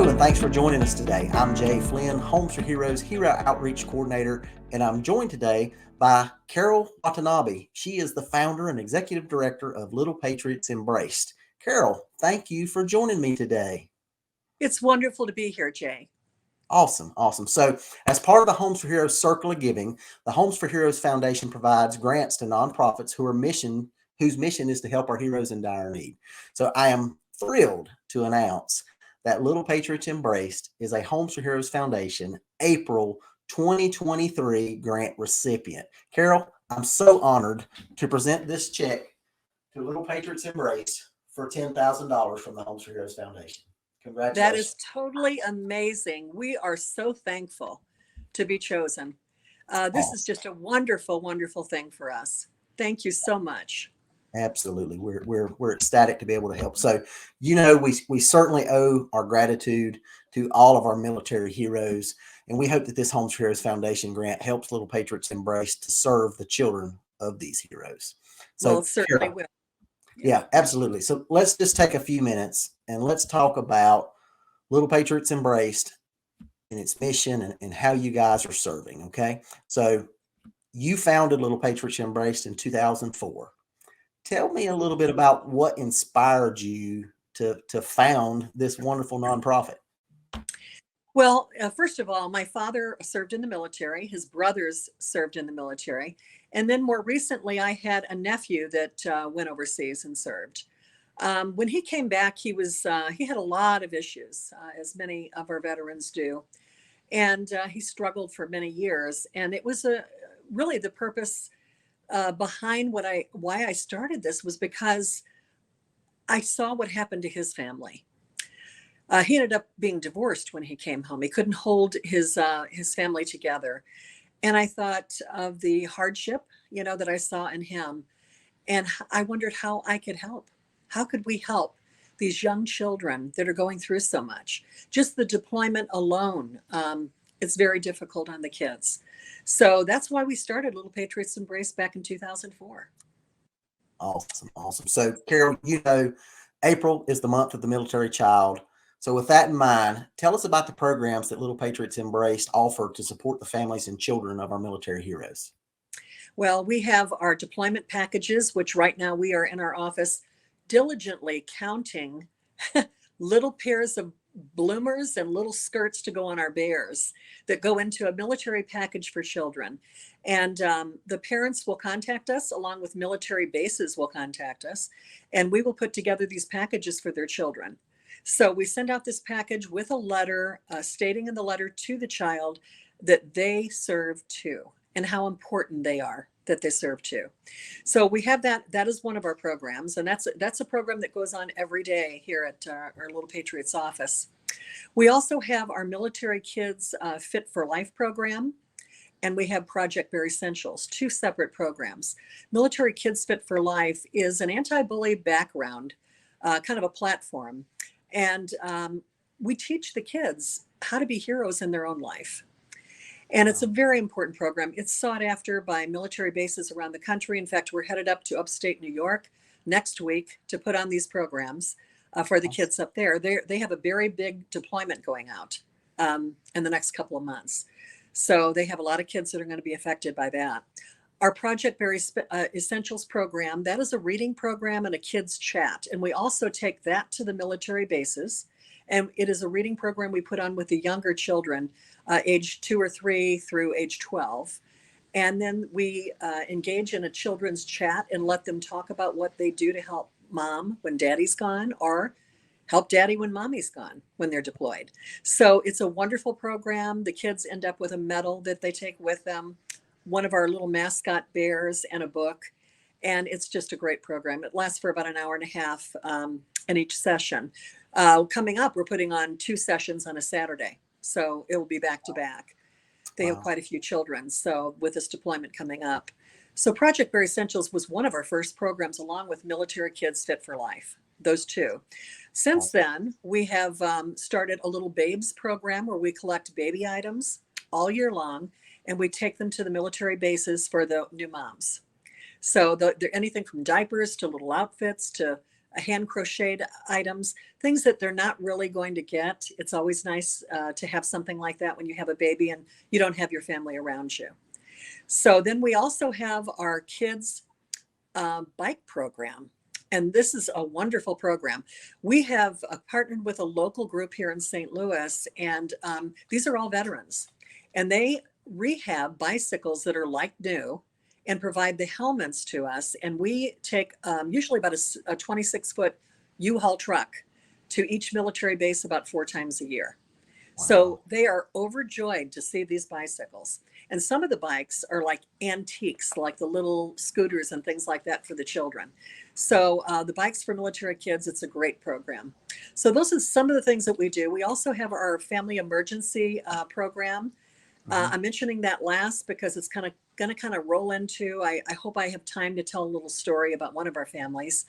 Hello, and thanks for joining us today. I'm Jay Flynn, Homes for Heroes Hero Outreach Coordinator, and I'm joined today by Carol Watanabe. She is the founder and executive director of Little Patriots Embraced. Carol, thank you for joining me today. It's wonderful to be here, Jay. Awesome, awesome. So, as part of the Homes for Heroes Circle of Giving, the Homes for Heroes Foundation provides grants to nonprofits whose mission is to help our heroes in dire need. So, I am thrilled to announce that Little Patriots Embraced is a Homes for Heroes Foundation April 2023 grant recipient. Carol, I'm so honored to present this check to Little Patriots Embraced for $10,000 from the Homes for Heroes Foundation. That Congratulations. is totally amazing. We are so thankful to be chosen. This is Awesome. just a wonderful, wonderful thing for us. Thank you so much. Absolutely. We're ecstatic to be able to help. So, we certainly owe our gratitude to all of our military heroes. And we hope that this Homes for Heroes Foundation grant helps Little Patriots Embrace to serve the children of these heroes. Well, So, it certainly Carol, will. Yeah. yeah, absolutely. So let's just take a few minutes and let's talk about Little Patriots Embraced and its mission and how you guys are serving. Okay. So you founded Little Patriots Embraced in 2004. Tell me a little bit about what inspired you to found this wonderful nonprofit. Well, first of all, my father served in the military. His brothers served in the military. And then more recently, I had a nephew that went overseas and served. When he came back, he had a lot of issues, as many of our veterans do, and he struggled for many years. And it was really the purpose behind why I started this was because I saw what happened to his family. He ended up being divorced when he came home. He couldn't hold his family together, and I thought of the hardship, that I saw in him, and I wondered how I could help. How could we help these young children that are going through so much? Just the deployment alone, it's very difficult on the kids. So that's why we started Little Patriots Embrace back in 2004. Awesome, awesome. So, Carol, April is the month of the military child. So, with that in mind, tell us about the programs that Little Patriots Embraced offer to support the families and children of our military heroes. Well, we have our deployment packages, which right now we are in our office diligently counting little pairs of bloomers and little skirts to go on our bears that go into a military package for children. And the parents will contact us, along with military bases will contact us, and we will put together these packages for their children. So we send out this package with a letter stating in the letter to the child that they serve too and how important they are that they serve too. So we have that is one of our programs, and that's a program that goes on every day here at our Little Patriots office. We also have our military kids Fit for Life program, and we have Project Bear Essentials, two separate programs. Military Kids Fit for Life is an anti-bully background, kind of a platform, and we teach the kids how to be heroes in their own life. And it's a very important program. It's sought after by military bases around the country. In fact, we're headed up to upstate New York next week to put on these programs for the kids up there. They have a very big deployment going out in the next couple of months. So they have a lot of kids that are going to be affected by that. Our Project Berry Essentials program, that is a reading program and a kids chat. And we also take that to the military bases. And it is a reading program we put on with the younger children, age 2 or 3 through age 12. And then we engage in a children's chat and let them talk about what they do to help mom when daddy's gone, or help daddy when mommy's gone when they're deployed. So it's a wonderful program. The kids end up with a medal that they take with them, one of our little mascot bears, and a book. And it's just a great program. It lasts for about an hour and a half in each session. Coming up, we're putting on 2 sessions on a Saturday. So it will be back to back. They have quite a few children. So with this deployment coming up. So Project Bear Essentials was one of our first programs, along with Military Kids Fit for Life, those two. Since then, we have started a little babes program where we collect baby items all year long, and we take them to the military bases for the new moms. So they're anything from diapers to little outfits to hand crocheted items, things that they're not really going to get. It's always nice to have something like that when you have a baby and you don't have your family around you. So then we also have our kids bike program. And this is a wonderful program. We have partnered with a local group here in St. Louis, and these are all veterans. And they rehab bicycles that are like new and provide the helmets to us. And we take usually about a 26-foot U-Haul truck to each military base about 4 times a year. Wow. So they are overjoyed to see these bicycles. And some of the bikes are like antiques, like the little scooters and things like that for the children. So the Bikes for Military Kids, it's a great program. So those are some of the things that we do. We also have our family emergency program. I'm mentioning that last because it's going to roll into, I hope I have time to tell a little story about one of our families.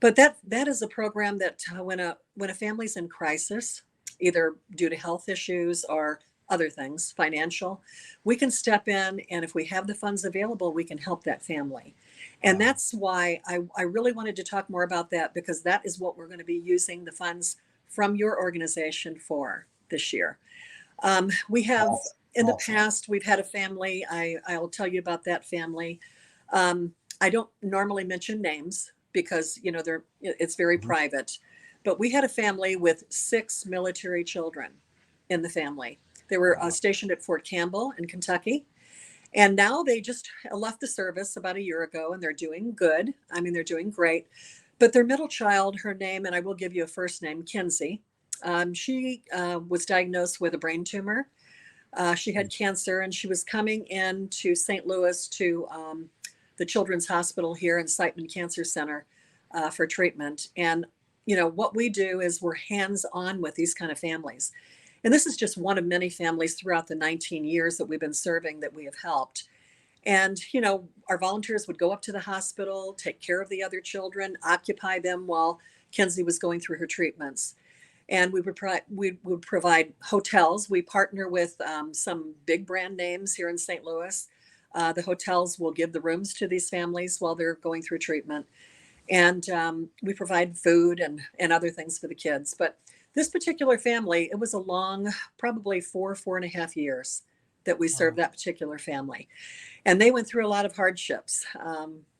But that is a program that when a family's in crisis, either due to health issues or other things, financial, we can step in, and if we have the funds available, we can help that family. And that's why I really wanted to talk more about that, because that is what we're going to be using the funds from your organization for this year. We have in the past, we've had a family. I'll tell you about that family. I don't normally mention names because it's very private, but we had a family with 6 military children in the family. They were stationed at Fort Campbell in Kentucky. And now they just left the service about a year ago, and they're doing good. I mean, they're doing great. But their middle child, her name, and I will give you a first name, Kinsey, she was diagnosed with a brain tumor. She had cancer, and she was coming into St. Louis to the Children's Hospital here and Siteman Cancer Center for treatment. And, what we do is we're hands-on with these kind of families. And this is just one of many families throughout the 19 years that we've been serving that we have helped. And, our volunteers would go up to the hospital, take care of the other children, occupy them while Kenzie was going through her treatments. And we would provide hotels. We partner with some big brand names here in St. Louis. The hotels will give the rooms to these families while they're going through treatment. And we provide food and other things for the kids. But this particular family, it was a long, probably 4.5 years that we served that particular family. And they went through a lot of hardships.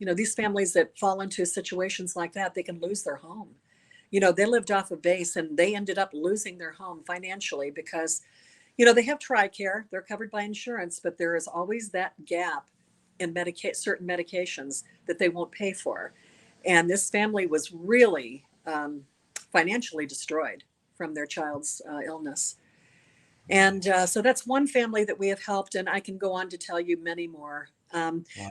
These families that fall into situations like that, they can lose their home. They lived off a base, and they ended up losing their home financially because, they have TRICARE, they're covered by insurance, but there is always that gap in certain medications that they won't pay for. And this family was really financially destroyed from their child's illness. And so that's one family that we have helped, and I can go on to tell you many more.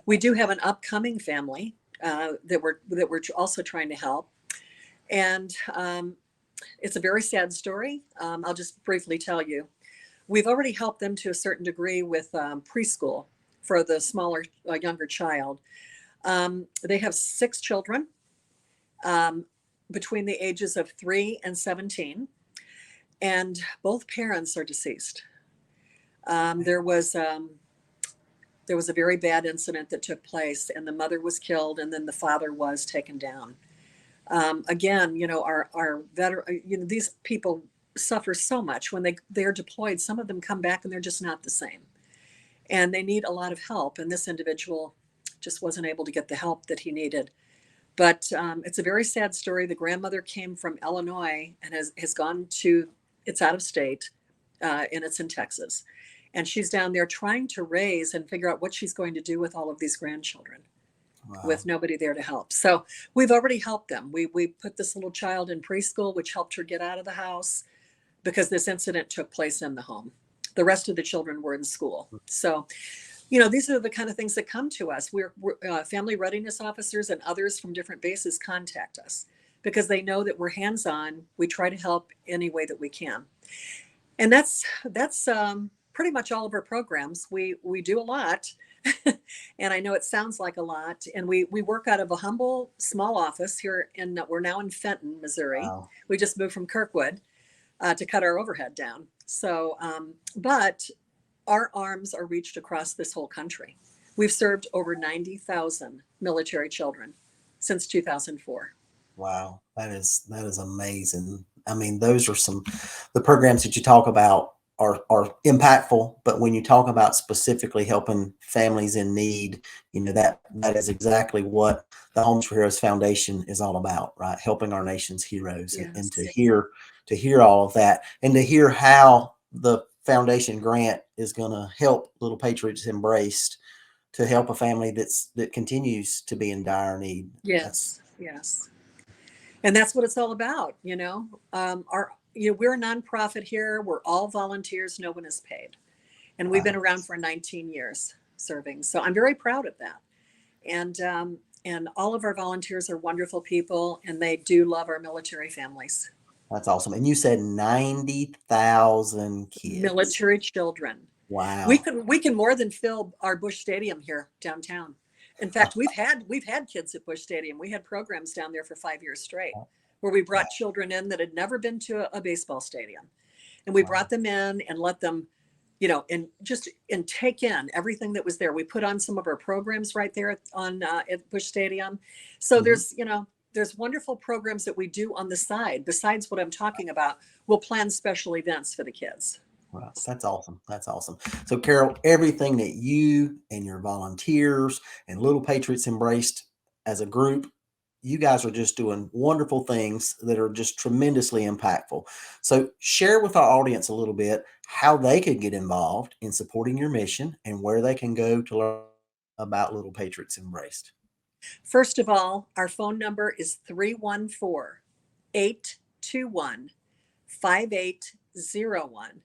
We do have an upcoming family that we're also trying to help. And it's a very sad story. I'll just briefly tell you. We've already helped them to a certain degree with preschool for the smaller, younger child. They have 6 children between the ages of 3 and 17. And both parents are deceased. There was a very bad incident that took place, and the mother was killed, and then the father was taken down. Again, our veteran, these people suffer so much when they're deployed. Some of them come back and they're just not the same, and they need a lot of help. And this individual just wasn't able to get the help that he needed. But it's a very sad story. The grandmother came from Illinois and has gone to. It's out of state, and it's in Texas. And she's down there trying to raise and figure out what she's going to do with all of these grandchildren with nobody there to help. So we've already helped them. We put this little child in preschool, which helped her get out of the house because this incident took place in the home. The rest of the children were in school. So, these are the kind of things that come to us. We're family readiness officers and others from different bases contact us, because they know that we're hands-on. We try to help any way that we can. And that's pretty much all of our programs. We do a lot. And I know it sounds like a lot. And we work out of a humble, small office here we're now in Fenton, Missouri. Wow. We just moved from Kirkwood to cut our overhead down. So, but our arms are reached across this whole country. We've served over 90,000 military children since 2004. Wow, that is amazing. I mean, those are some the programs that you talk about are impactful, but when you talk about specifically helping families in need, that is exactly what the Homes for Heroes Foundation is all about, right? Helping our nation's heroes, and Yes. to hear all of that, and to hear how the foundation grant is going to help Little Patriots Embraced to help a family that continues to be in dire need. That's Yes. Yes. And that's what it's all about. We're a nonprofit here. We're all volunteers. No one is paid. And we've been wow. around for 19 years serving. So I'm very proud of that. And all of our volunteers are wonderful people, and they do love our military families. That's awesome. And you said 90,000 kids. Military children. We Wow. can we can more than fill our Bush Stadium here downtown. In fact, we've had kids at Bush Stadium. We had programs down there for 5 years straight, where we Wow. brought children in that had never been to a baseball stadium, and we Wow. brought them in and let them, and take in everything that was there. We put on some of our programs right there at Bush Stadium. So Mhm. there's wonderful programs that we do on the side besides what I'm talking about. We'll plan special events for the kids. Wow. That's awesome. That's awesome. So, Carol, everything that you and your volunteers and Little Patriots Embraced as a group, you guys are just doing wonderful things that are just tremendously impactful. So, share with our audience a little bit how they could get involved in supporting your mission and where they can go to learn about Little Patriots Embraced. First of all, our phone number is 314-821-5801.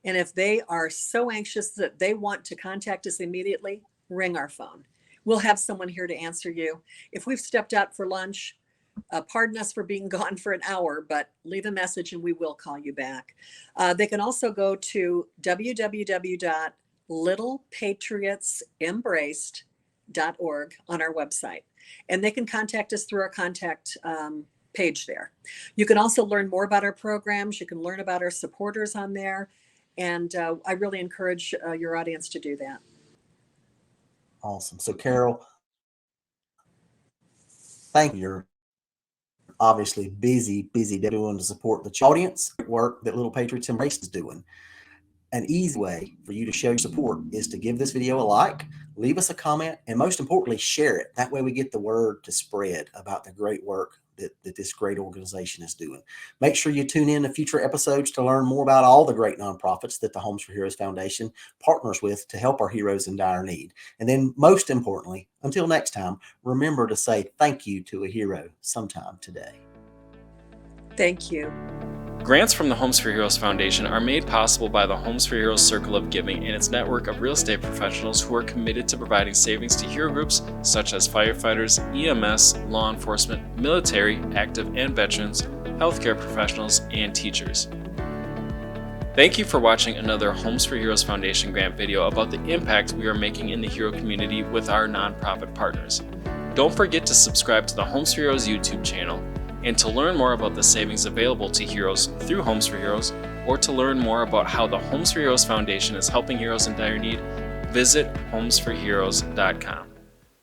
And if they are so anxious that they want to contact us immediately, ring our phone. We'll have someone here to answer you. If we've stepped out for lunch, pardon us for being gone for an hour, but leave a message and we will call you back. They can also go to www.littlepatriotsembraced.org on our website, and they can contact us through our contact page there. You can also learn more about our programs. You can learn about our supporters on there, and I really encourage your audience to do that. Awesome. So, Carol, thank you. You're obviously busy doing to support the audience work that Little Patriots Embrace is doing. An easy way for you to show your support is to give this video a like, leave us a comment, and most importantly, share it. That way we get the word to spread about the great work that this great organization is doing. Make sure you tune in to future episodes to learn more about all the great nonprofits that the Homes for Heroes Foundation partners with to help our heroes in dire need. And then most importantly, until next time, remember to say thank you to a hero sometime today. Thank you. Grants from the Homes for Heroes Foundation are made possible by the Homes for Heroes Circle of Giving and its network of real estate professionals who are committed to providing savings to hero groups such as firefighters, EMS, law enforcement, military, active and veterans, healthcare professionals, and teachers. Thank you for watching another Homes for Heroes Foundation grant video about the impact we are making in the hero community with our nonprofit partners. Don't forget to subscribe to the Homes for Heroes YouTube channel. And to learn more about the savings available to heroes through Homes for Heroes, or to learn more about how the Homes for Heroes Foundation is helping heroes in dire need, visit homesforheroes.com.